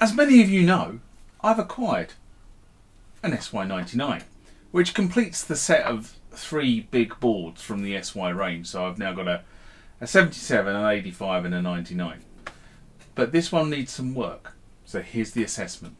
As many of you know, I've acquired an SY99, which completes the set of 3 big boards from the SY range. So I've now got a 77, an 85 and a 99. But this one needs some work. So here's the assessment.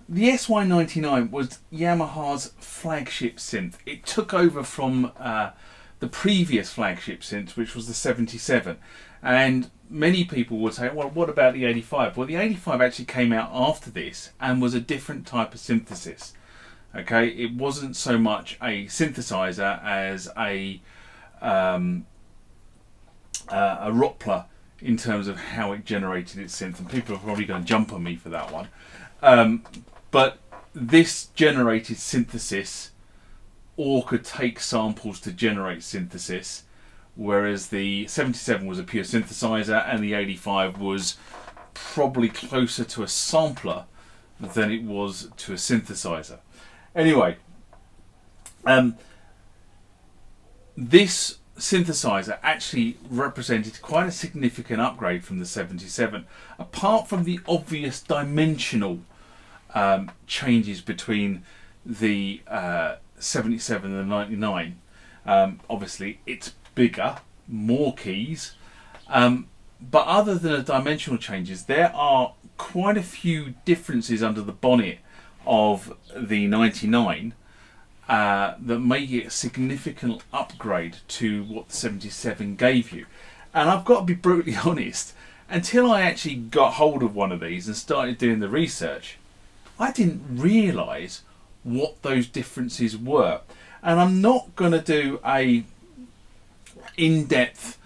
The SY99 was Yamaha's flagship synth. It took over from the previous flagship synth, which was the 77. And many people would say, well, what about the 85? Well, the 85 actually came out after this and was a different type of synthesis. Okay, it wasn't so much a synthesizer as a roppler in terms of how it generated its synth. And people are probably going to jump on me for that one. But this generated synthesis, or could take samples to generate synthesis, whereas the 77 was a pure synthesizer and the 85 was probably closer to a sampler than it was to a synthesizer. Anyway, this synthesizer actually represented quite a significant upgrade from the 77, apart from the obvious dimensional changes between the 77 and the 99. Obviously it's bigger, more keys, but other than the dimensional changes, there are quite a few differences under the bonnet of the 99 that make it a significant upgrade to what the 77 gave you. And I've got to be brutally honest, until I actually got hold of one of these and started doing the research, I didn't realise what those differences were. And I'm not going to do a in-depth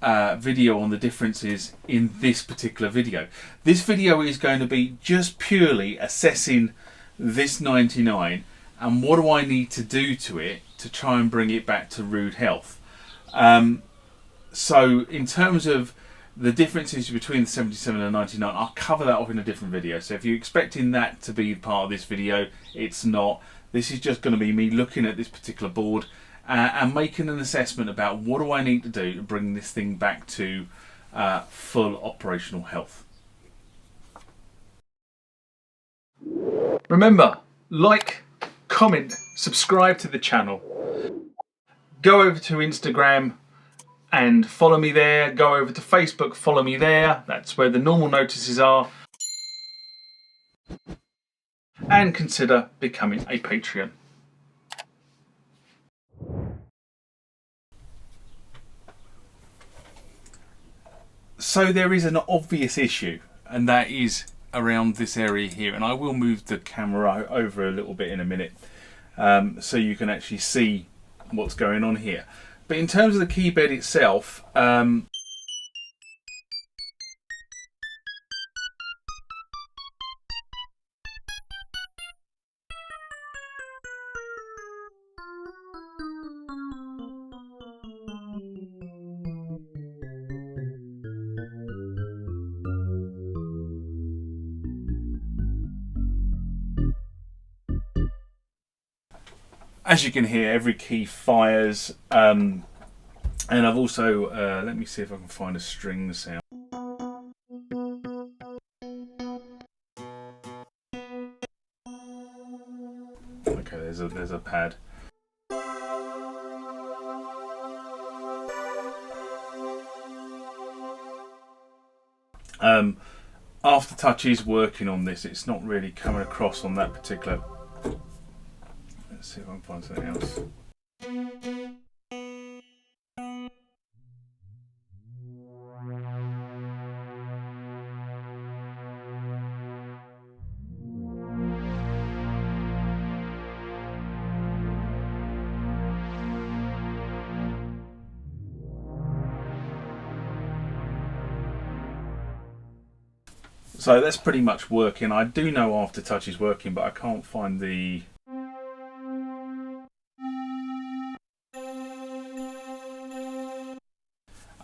video on the differences in this particular video. This video is going to be just purely assessing this 99 and what do I need to do to it to try and bring it back to rude health. So in terms of the differences between the 77 and the 99, I'll cover that off in a different video. So if you're expecting that to be part of this video, it's not. This is just going to be me looking at this particular board and making an assessment about what do I need to do to bring this thing back to full operational health. Remember, like, comment, subscribe to the channel. Go over to Instagram and follow me there. Go over to Facebook, follow me there. That's where the normal notices are. And consider becoming a Patreon. So there is an obvious issue, and that is around this area here. And I will move the camera over a little bit in a minute so you can actually see what's going on here. But in terms of the key bed itself, as you can hear, every key fires. And I've also, let me see if I can find a string sound. Okay, there's a pad. Aftertouch is working on this. It's not really coming across on that particular. Let's see if I can find something else. So that's pretty much working. I do know Aftertouch is working, but I can't find the...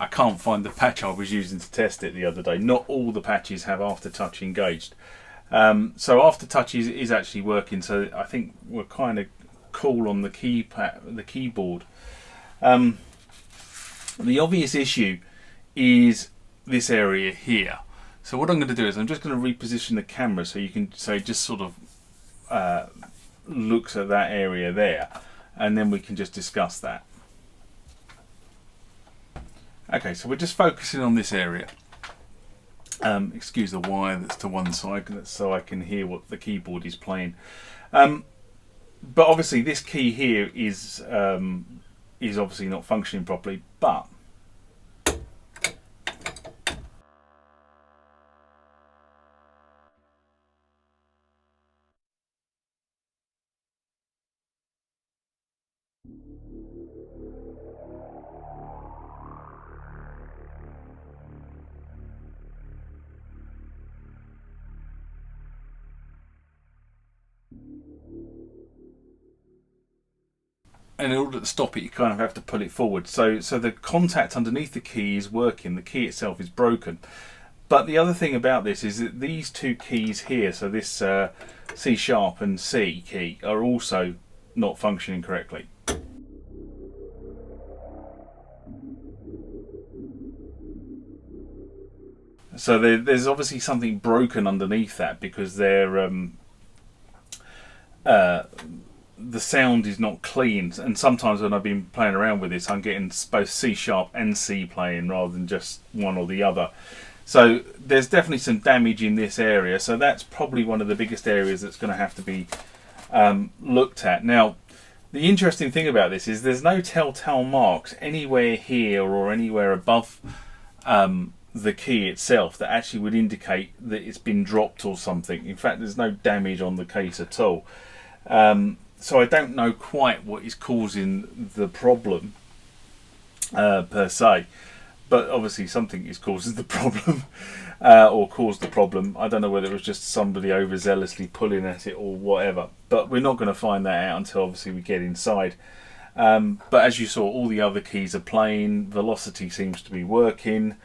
I can't find the patch I was using to test it the other day. Not all the patches have Aftertouch engaged. So Aftertouch is actually working, so I think we're kind of call on the keyboard. The obvious issue is this area here. So what I'm going to do is I'm just going to reposition the camera so you can, so it just sort of looks at that area there, and then we can just discuss that. Okay, so we're just focusing on this area. Excuse the wire that's to one side so I can hear what the keyboard is playing. But obviously this key here is obviously not functioning properly, but and in order to stop it, you kind of have to pull it forward. So the contact underneath the key is working. The key itself is broken. But the other thing about this is that these two keys here, so this C sharp and C key, are also not functioning correctly. So there's obviously something broken underneath that, because they're the sound is not clean, and sometimes when I've been playing around with this, I'm getting both C sharp and C playing rather than just one or the other. So there's definitely some damage in this area, so that's probably one of the biggest areas that's going to have to be looked at. Now, the interesting thing about this is there's no telltale marks anywhere here or anywhere above the key itself that actually would indicate that it's been dropped or something. In fact, there's no damage on the case at all. So I don't know quite what is causing the problem per se, but obviously something is causing the problem or caused the problem. I don't know whether it was just somebody overzealously pulling at it or whatever, but we're not going to find that out until obviously we get inside. But as you saw, all the other keys are playing, velocity seems to be working.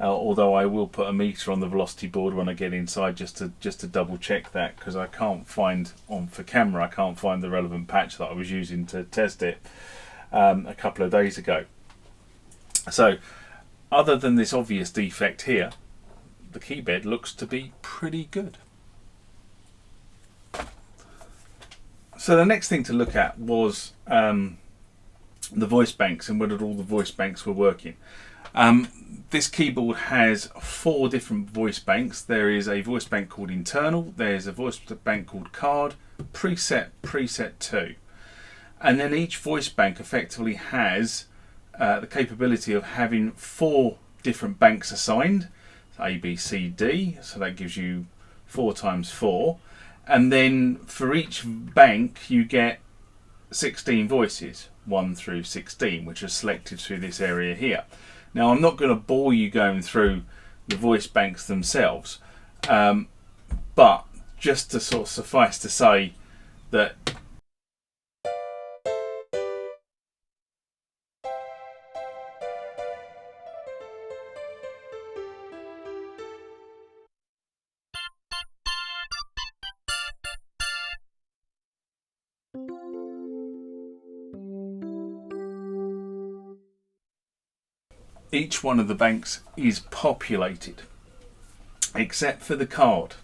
Although I will put a meter on the velocity board when I get inside just to double check that, because I can't find for camera, I can't find the relevant patch that I was using to test it a couple of days ago. So other than this obvious defect here, the key bed looks to be pretty good. So the next thing to look at was the voice banks and whether all the voice banks were working. This keyboard has 4 different voice banks. There is a voice bank called internal, there's a voice bank called card, preset, preset 2. And then each voice bank effectively has the capability of having 4 different banks assigned, A, B, C, D, so that gives you 4 times 4. And then for each bank you get 16 voices, 1 through 16, which are selected through this area here. Now, I'm not going to bore you going through the voice banks themselves, but just to sort of suffice to say that each one of the banks is populated, except for the card.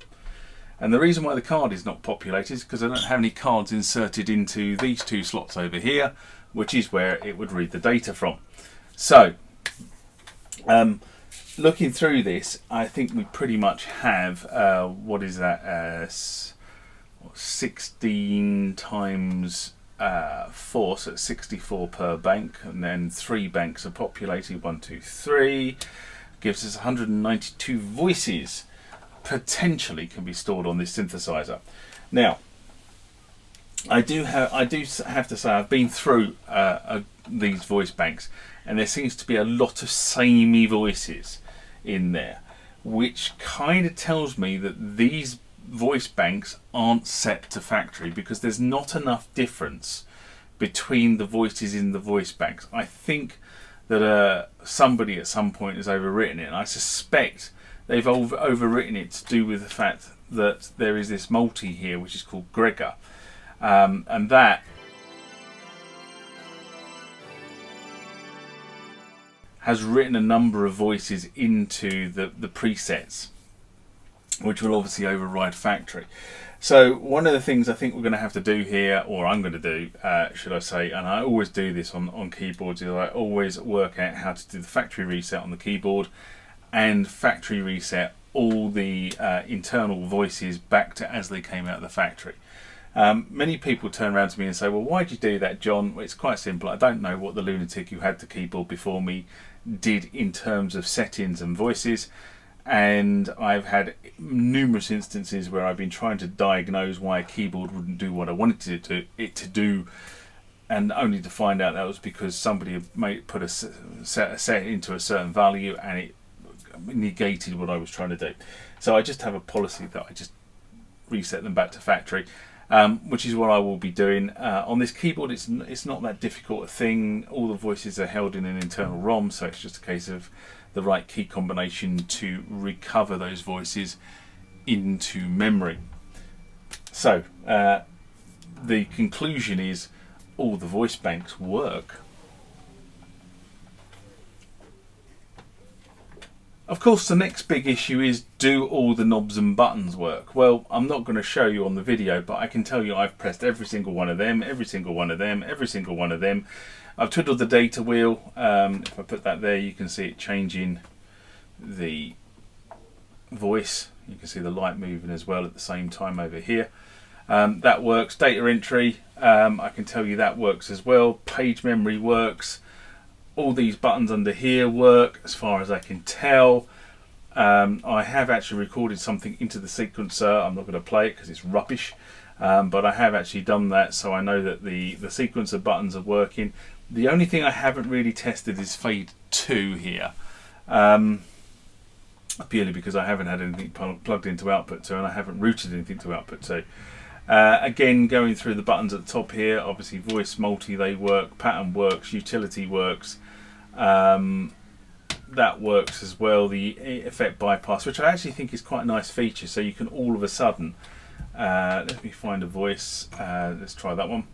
And the reason why the card is not populated is because I don't have any cards inserted into these 2 slots over here, which is where it would read the data from. So, looking through this, I think we pretty much have, what is that, 16 times 4, so it's 64 per bank, and then 3 banks are populated, 1, 2, 3, gives us 192 voices potentially can be stored on this synthesizer. Now, I do have to say I've been through these voice banks, and there seems to be a lot of samey voices in there, which kind of tells me that these voice banks aren't set to factory, because there's not enough difference between the voices in the voice banks. I think that somebody at some point has overwritten it, and I suspect they've overwritten it to do with the fact that there is this multi here which is called Gregor, and that has written a number of voices into the presets, which will obviously override factory. So one of the things I think we're going to have to do here, or I'm going to do, should I say, and I always do this on keyboards, is I always work out how to do the factory reset on the keyboard and factory reset all the internal voices back to as they came out of the factory. Many people turn around to me and say, well, why'd you do that, John? Well, it's quite simple. I don't know what the lunatic who had the keyboard before me did in terms of settings and voices. And I've had numerous instances where I've been trying to diagnose why a keyboard wouldn't do what I wanted it to do, and only to find out that was because somebody had put a set into a certain value and it negated what I was trying to do. So I just have a policy that I just reset them back to factory, which is what I will be doing. On this keyboard, it's not that difficult a thing. All the voices are held in an internal ROM, so it's just a case of the right key combination to recover those voices into memory. So the conclusion is all the voice banks work. Of course, the next big issue is, do all the knobs and buttons work? Well, I'm not going to show you on the video, but I can tell you I've pressed every single one of them, every single one of them, every single one of them. I've twiddled the data wheel. If I put that there, you can see it changing the voice. You can see the light moving as well at the same time over here. That works. Data entry, I can tell you that works as well. Page memory works. All these buttons under here work as far as I can tell. I have actually recorded something into the sequencer. I'm not going to play it because it's rubbish, but I have actually done that, so I know that the sequencer buttons are working. The only thing I haven't really tested is fade 2 here, purely because I haven't had anything plugged into output 2 and I haven't routed anything to output 2. Again, going through the buttons at the top here, obviously voice, multi, they work, pattern works, utility works, that works as well, the effect bypass, which I actually think is quite a nice feature, so you can all of a sudden, let me find a voice, let's try that one.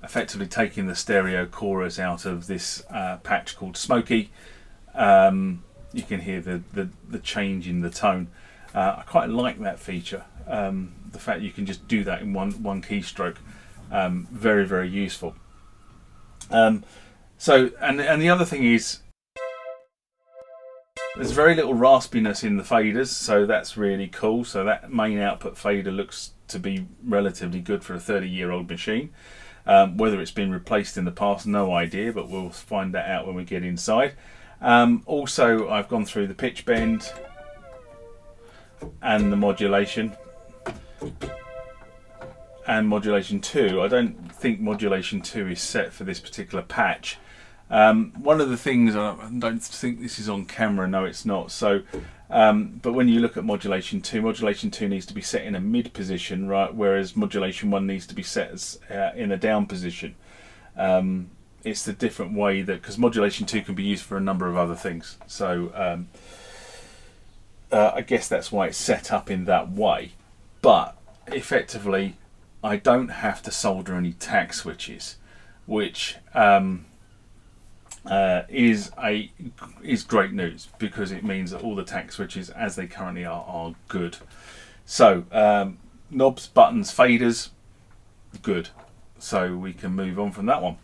Effectively taking the stereo chorus out of this patch called Smoky. You can hear the change in the tone. I quite like that feature. The fact you can just do that in one keystroke. Very, very useful. So, and the other thing is, there's very little raspiness in the faders, so that's really cool. So that main output fader looks to be relatively good for a 30-year-old machine. Whether it's been replaced in the past, no idea, but we'll find that out when we get inside. Also, I've gone through the pitch bend and the modulation and modulation 2. I don't think modulation 2 is set for this particular patch. One of the things, I don't think this is on camera, no it's not, so but when you look at modulation 2 needs to be set in a mid position, right, whereas modulation 1 needs to be set as, in a down position. It's the different way that, because modulation 2 can be used for a number of other things, so I guess that's why it's set up in that way. But effectively I don't have to solder any tack switches, which is great news, because it means that all the tack switches as they currently are good. So knobs, buttons, faders, good. So we can move on from that one.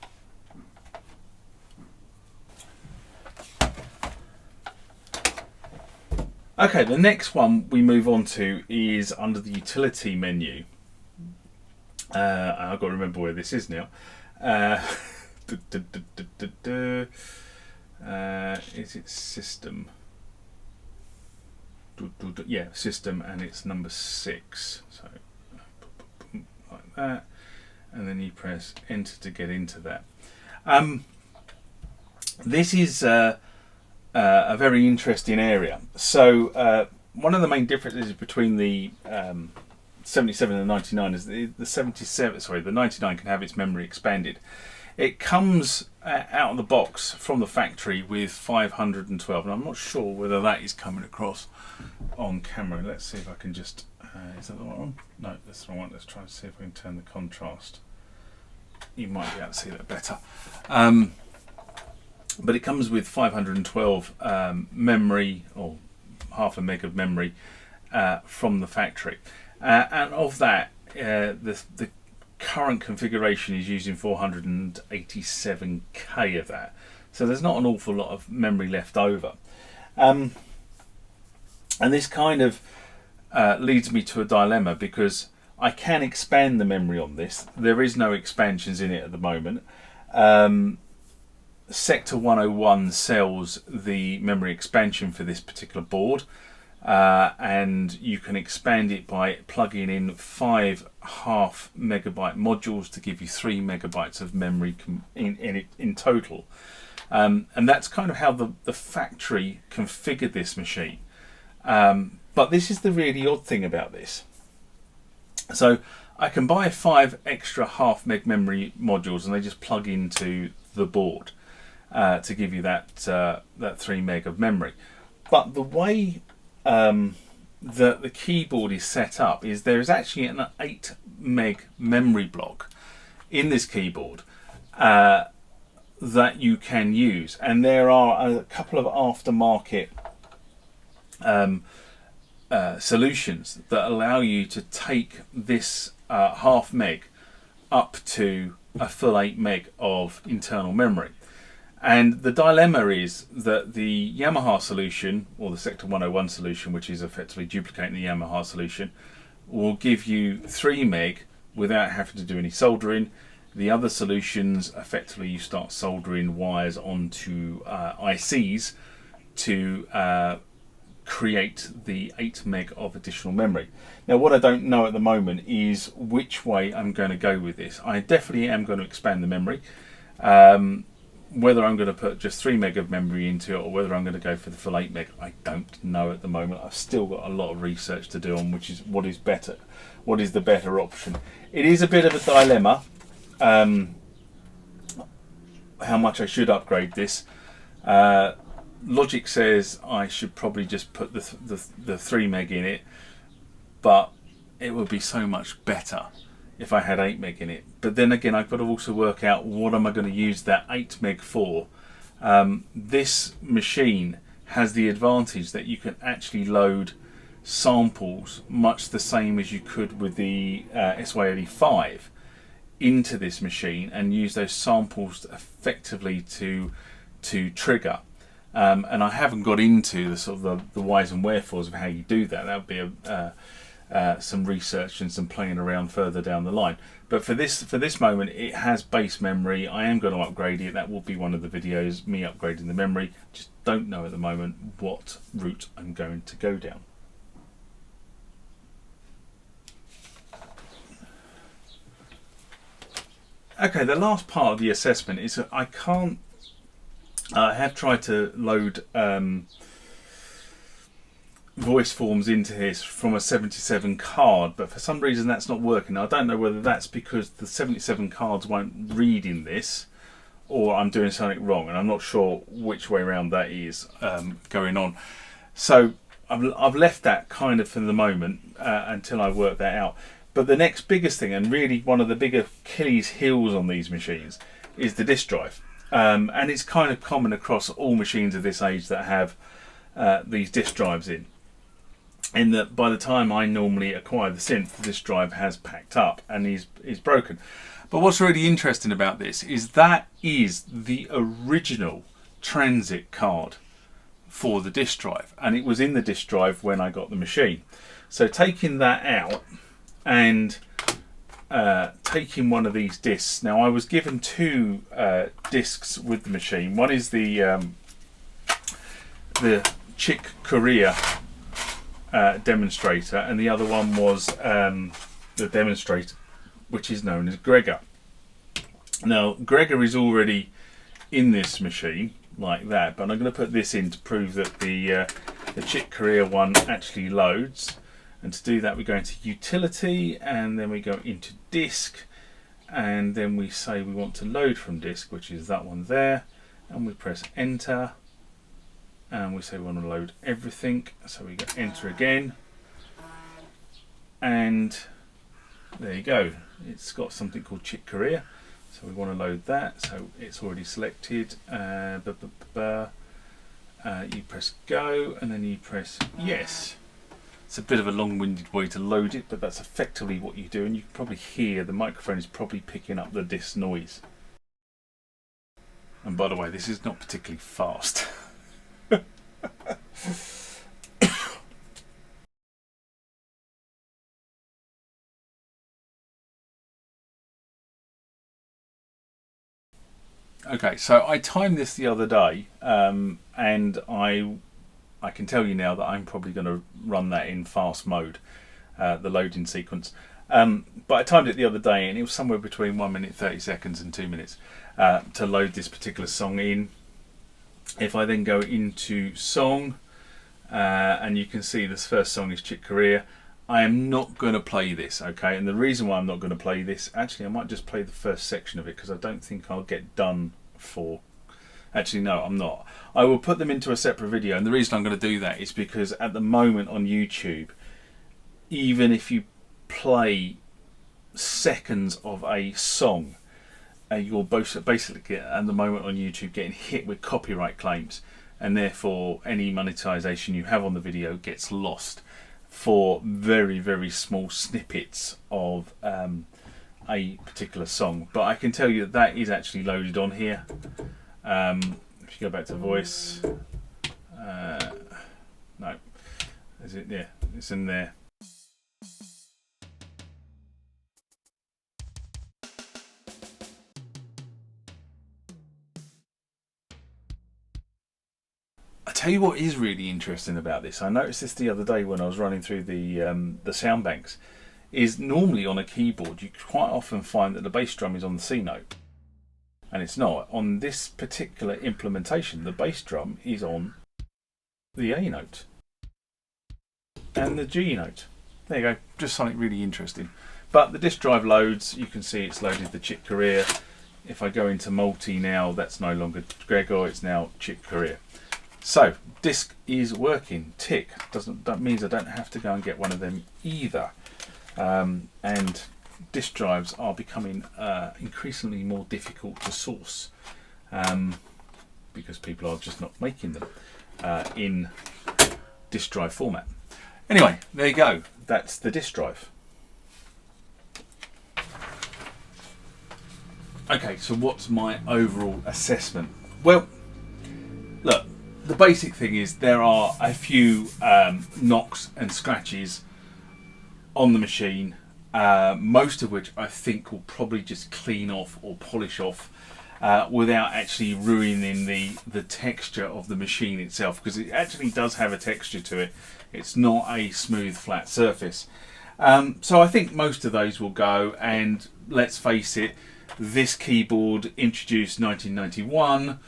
Okay, the next one we move on to is under the utility menu. I've got to remember where this is now. Is it system? Yeah, system, and it's number 6. So like that, and then you press enter to get into that. This is a very interesting area. So one of the main differences between the 77 and the 99 is the 99 can have its memory expanded. It comes out of the box from the factory with 512, and I'm not sure whether that is coming across on camera. Let's see if I can just, is that the right one? No, that's the wrong one. Let's try and see if we can turn the contrast. You might be able to see that better. But it comes with 512 memory, or half a meg of memory from the factory. And of that, the current configuration is using 487k of that. So there's not an awful lot of memory left over. And this kind of leads me to a dilemma, because I can expand the memory on this. There is no expansions in it at the moment. Sector 101 sells the memory expansion for this particular board, and you can expand it by plugging in 5 half megabyte modules to give you 3 megabytes of memory in total. And that's kind of how the factory configured this machine. But this is the really odd thing about this. So I can buy 5 extra half meg memory modules, and they just plug into the board to give you that 3 meg of memory. But the way the keyboard is set up is there is actually an 8 meg memory block in this keyboard that you can use, and there are a couple of aftermarket solutions that allow you to take this half meg up to a full 8 meg of internal memory. And the dilemma is that the Yamaha solution, or the Sector 101 solution, which is effectively duplicating the Yamaha solution, will give you 3 meg without having to do any soldering. The other solutions, effectively you start soldering wires onto ICs to create the 8 meg of additional memory. Now, what I don't know at the moment is which way I'm going to go with this. I definitely am going to expand the memory. Whether I'm going to put just 3 meg of memory into it, or whether I'm going to go for the full 8 meg, I don't know at the moment. I've still got a lot of research to do on what is better, what is the better option. It is a bit of a dilemma, how much I should upgrade this. Logic says I should probably just put the 3 meg in it, but it would be so much better if I had 8 meg in it. But then again, I've got to also work out what am I going to use that 8 meg for. This machine has the advantage that you can actually load samples much the same as you could with the SY85 into this machine, and use those samples effectively to trigger. And I haven't got into the sort of the whys and wherefores of how you do that. That would be some research and some playing around further down the line. But for this moment, it has base memory. I am going to upgrade it. That will be one of the videos, me upgrading the memory. Just don't know at the moment what route I'm going to go down. Okay, the last part of the assessment is that I have tried to load voice forms into this from a 77 card, but for some reason that's not working. Now, I don't know whether that's because the 77 cards won't read in this, or I'm doing something wrong, and I'm not sure which way around that is going on. So I've left that kind of for the moment until I work that out. But the next biggest thing, and really one of the bigger Achilles heels on these machines, is the disk drive. And it's kind of common across all machines of this age that have these disk drives in that by the time I normally acquire the synth, the disk drive has packed up and is broken. But what's really interesting about this is that is the original transit card for the disk drive, and it was in the disk drive when I got the machine. So taking that out and taking one of these discs. Now, I was given 2 discs with the machine. One is the Chick Corea demonstrator, and the other one was the demonstrator, which is known as Gregor. Now, Gregor is already in this machine like that, but I'm going to put this in to prove that the Chick Corea one actually loads. And to do that, we go into utility, and then we go into disk, and then we say we want to load from disk, which is that one there, and we press enter, and we say we want to load everything, so we go enter again, and there you go, it's got something called Chick Corea, so we want to load that, so it's already selected. You press go, and then you press yes. It's a bit of a long-winded way to load it, but that's effectively what you do, and you can probably hear the microphone is probably picking up the disk noise. And by the way, this is not particularly fast. Okay, so I timed this the other day, and I can tell you now that I'm probably going to run that in fast mode, the loading sequence. But I timed it the other day, and it was somewhere between 1 minute 30 seconds and 2 minutes to load this particular song in. If I then go into song, and you can see this first song is Chick Corea, I am not going to play this, okay? And the reason why I'm not going to play this, actually I might just play the first section of it, because I don't think I'll get done for... Actually no, I'm not. I will put them into a separate video, and the reason I'm going to do that is because at the moment on YouTube, even if you play seconds of a song, you're basically at the moment on YouTube getting hit with copyright claims, and therefore any monetization you have on the video gets lost for very, very small snippets of a particular song. But I can tell you that that is actually loaded on here. If you go back to voice, no, is it? Yeah, it's in there. I tell you what is really interesting about this. I noticed this the other day when I was running through the sound banks. Is normally on a keyboard you quite often find that the bass drum is on the C note, and it's not. On this particular implementation, the bass drum is on the A note and the G note. There you go, just something really interesting. But the disk drive loads, you can see it's loaded the Chick Corea. If I go into multi now, that's no longer Gregor, it's now Chick Corea. So disk is working, tick. That means I don't have to go and get one of them either. And disk drives are becoming increasingly more difficult to source, because people are just not making them in disk drive format. Anyway, there you go, that's the disk drive. Okay, so what's my overall assessment? Well, look, the basic thing is there are a few knocks and scratches on the machine, most of which I think will probably just clean off or polish off without actually ruining the texture of the machine itself, because it actually does have a texture to it. It's not a smooth flat surface. So I think most of those will go, and let's face it, this keyboard introduced 1991,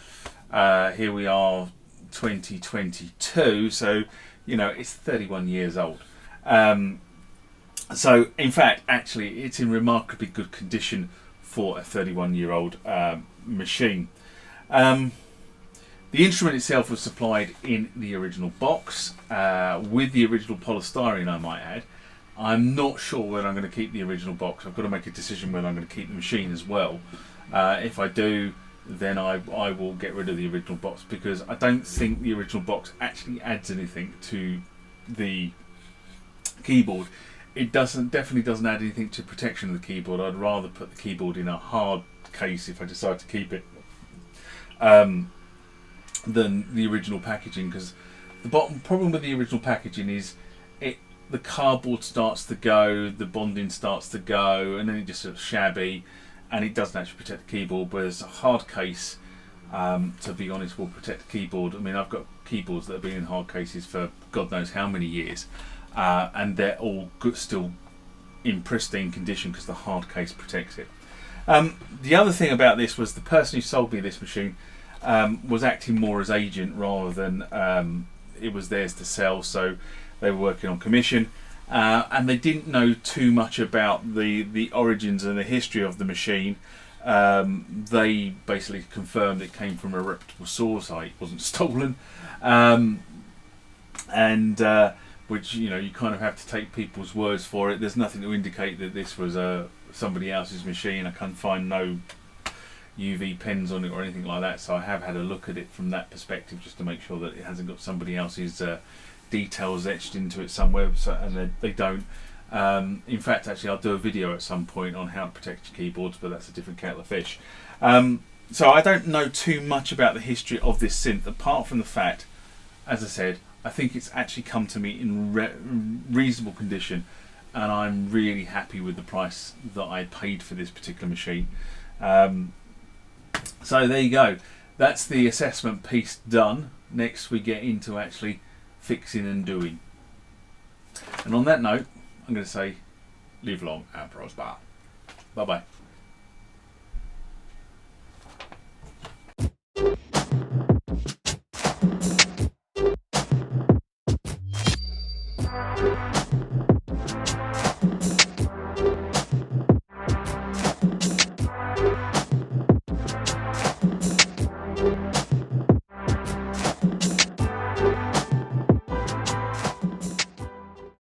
here we are 2022, so you know it's 31 years old. So in fact, actually it's in remarkably good condition for a 31-year-old machine. The instrument itself was supplied in the original box with the original polystyrene, I might add. I'm not sure whether I'm going to keep the original box. I've got to make a decision whether I'm going to keep the machine as well. If I do, then I will get rid of the original box, because I don't think the original box actually adds anything to the keyboard. It definitely doesn't add anything to protection of the keyboard. I'd rather put the keyboard in a hard case if I decide to keep it than the original packaging, because the bottom problem with the original packaging is the cardboard starts to go, the bonding starts to go, and then it just sort of shabby, and it doesn't actually protect the keyboard. Whereas a hard case, to be honest, will protect the keyboard. I mean, I've got keyboards that have been in hard cases for God knows how many years, and they're all good, still in pristine condition, because the hard case protects it. The other thing about this was the person who sold me this machine was acting more as agent rather than it was theirs to sell, so they were working on commission. and they didn't know too much about the origins and the history of the machine. They basically confirmed it came from a reputable source, it wasn't stolen, which, you know, you kind of have to take people's words for it. There's nothing to indicate that this was somebody else's machine. I can find no UV pens on it or anything like that, so I have had a look at it from that perspective just to make sure that it hasn't got somebody else's details etched into it somewhere, and they don't. In fact, actually, I'll do a video at some point on how to protect your keyboards, but that's a different kettle of fish. So I don't know too much about the history of this synth, apart from the fact, as I said, I think it's actually come to me in reasonable condition, and I'm really happy with the price that I paid for this particular machine. So there you go. That's the assessment piece done. Next we get into actually fixing and doing. And on that note, I'm going to say live long and prosper. Bye bye.